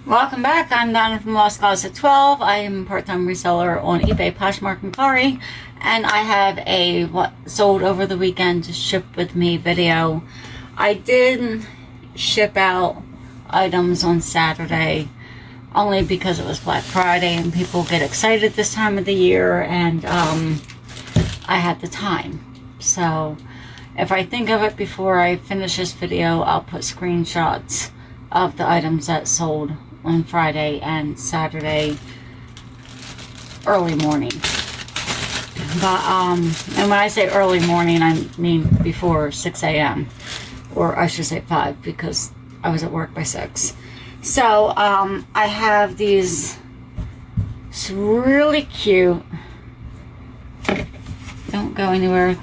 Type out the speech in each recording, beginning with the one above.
Welcome back. I'm Donna from Lost Closet 12. I am a part-time reseller on eBay, Poshmark, Mercari, and I have a what sold over the weekend to ship with me video. I did ship out items on Saturday only because it was Black Friday and people get excited this time of the year, and I had the time. So if I think of it before I finish this video, I'll put screenshots of the items that sold on Friday and Saturday early morning. But and when I say early morning, I mean before 6 a.m. or I should say 5, because I was at work by 6. So I have these really cute, don't go anywhere,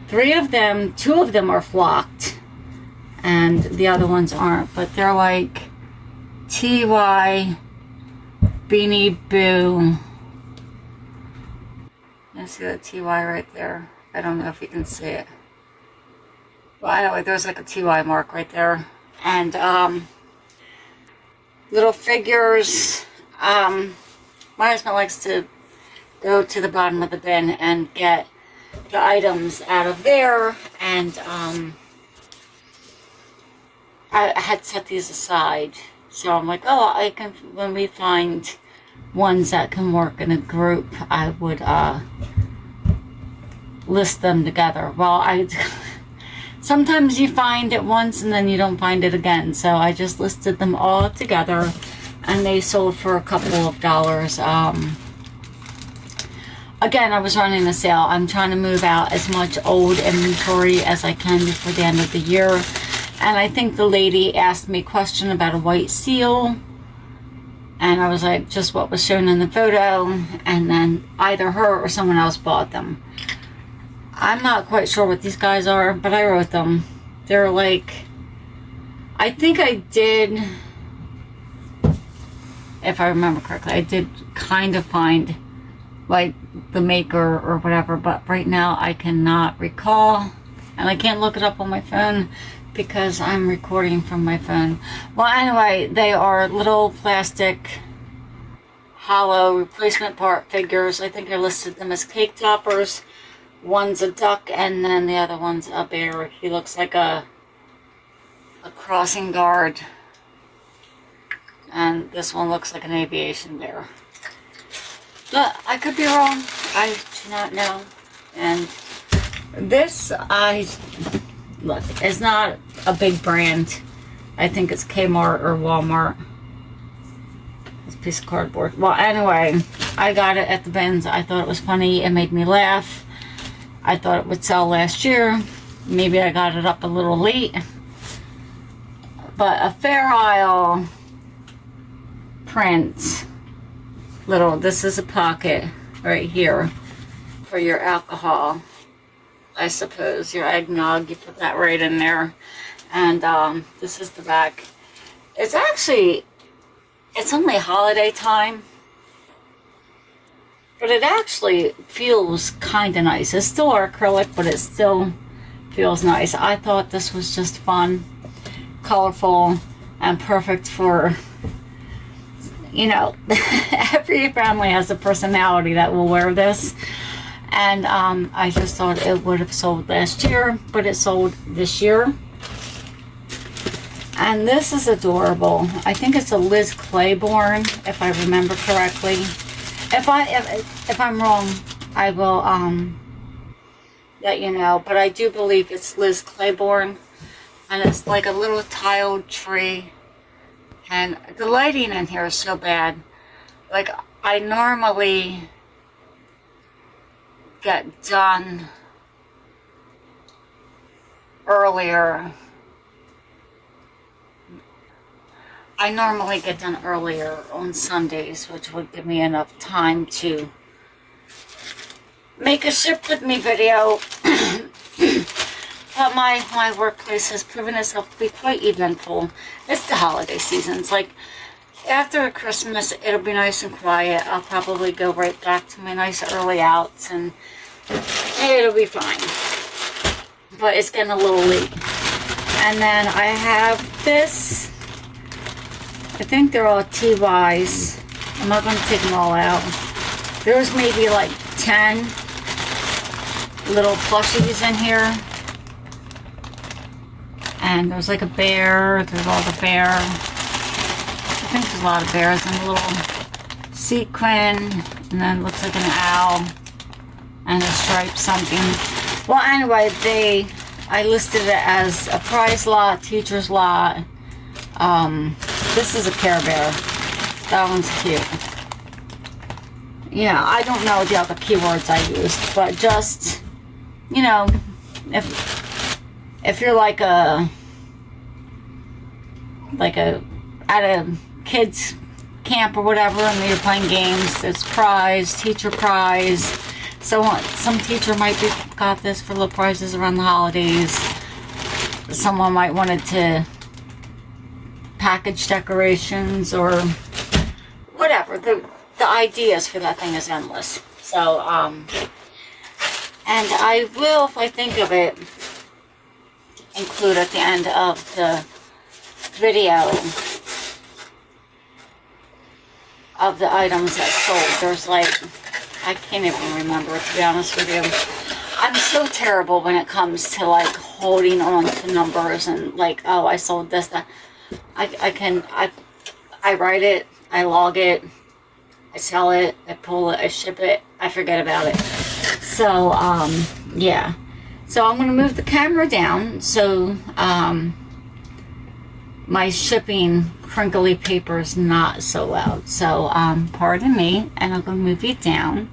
3 of them, 2 of them are flocked and the other ones aren't, but they're like TY Beanie Boo. You see that TY right there? I don't know if you can see it. Well, anyway, there's like a TY mark right there. And little figures. My husband likes to go to the bottom of the bin and get the items out of there, and I had set these aside, so I'm like, oh, I can, when we find ones that can work in a group, I would list them together. Well, sometimes you find it once and then you don't find it again, so I just listed them all together, and they sold for a couple of dollars. Again, I was running a sale. I'm trying to move out as much old inventory as I can before the end of the year. And I think the lady asked me a question about a white seal. And I was like, just what was shown in the photo. And then either her or someone else bought them. I'm not quite sure what these guys are, but I wrote them. They're like, I think I did, if I remember correctly, I did kind of find like the maker or whatever, but right now I cannot recall, and I can't look it up on my phone because I'm recording from my phone. Well, anyway, they are little plastic hollow replacement part figures. I think I listed them as cake toppers. One's a duck and then the other one's a bear. He looks like a crossing guard, and this one looks like an aviation bear. But I could be wrong. I do not know. And this, look, it's not a big brand. I think it's Kmart or Walmart. This piece of cardboard. Well, anyway, I got it at the bins. I thought it was funny. It made me laugh. I thought it would sell last year. Maybe I got it up a little late. But a Fair Isle print. This is a pocket right here for your alcohol, I suppose, your eggnog. You put that right in there. And this is the back. It's only holiday time, but it actually feels kind of nice. It's still acrylic, but it still feels nice. I thought this was just fun, colorful, and perfect for, you know, every family has a personality that will wear this. And I just thought it would have sold last year, but it sold this year. And this is adorable. I think it's a Liz Claiborne, if I remember correctly. If I'm wrong, I will let you know. But I do believe it's Liz Claiborne, and it's like a little tiled tree. And the lighting in here is so bad. Like, I normally get done earlier. I normally get done earlier on Sundays, which would give me enough time to make a ship with me video. But my workplace has proven itself to be quite eventful. It's the holiday seasons. Like, after Christmas, it'll be nice and quiet. I'll probably go right back to my nice early outs, and it'll be fine. But it's getting a little late. And then I have this I think they're all TYs. I'm not going to take them all out. There's maybe like 10 little plushies in here. And there's like a bear. There's all the bear. I think there's a lot of bears and a little sequin. And then it looks like an owl. And a striped something. Well, anyway, I listed it as a prize lot, teacher's lot. This is a Care Bear. That one's cute. Yeah, I don't know the other keywords I used, but just, you know, if you're like at a kids camp or whatever, and you're playing games, it's prize, teacher prize. So some teacher might be got this for little prizes around the holidays. Someone might wanted to package decorations or whatever. The ideas for that thing is endless. So and I will, if I think of it, include at the end of the video of the items that sold. There's like, I can't even remember, to be honest with you. I'm so terrible when it comes to like holding on to numbers and like, oh, I sold this, that. I write it, I log it, I sell it, I pull it, I ship it, I forget about it. So, yeah. So I'm going to move the camera down so my shipping crinkly paper is not so loud. So, pardon me, and I'm going to move it down.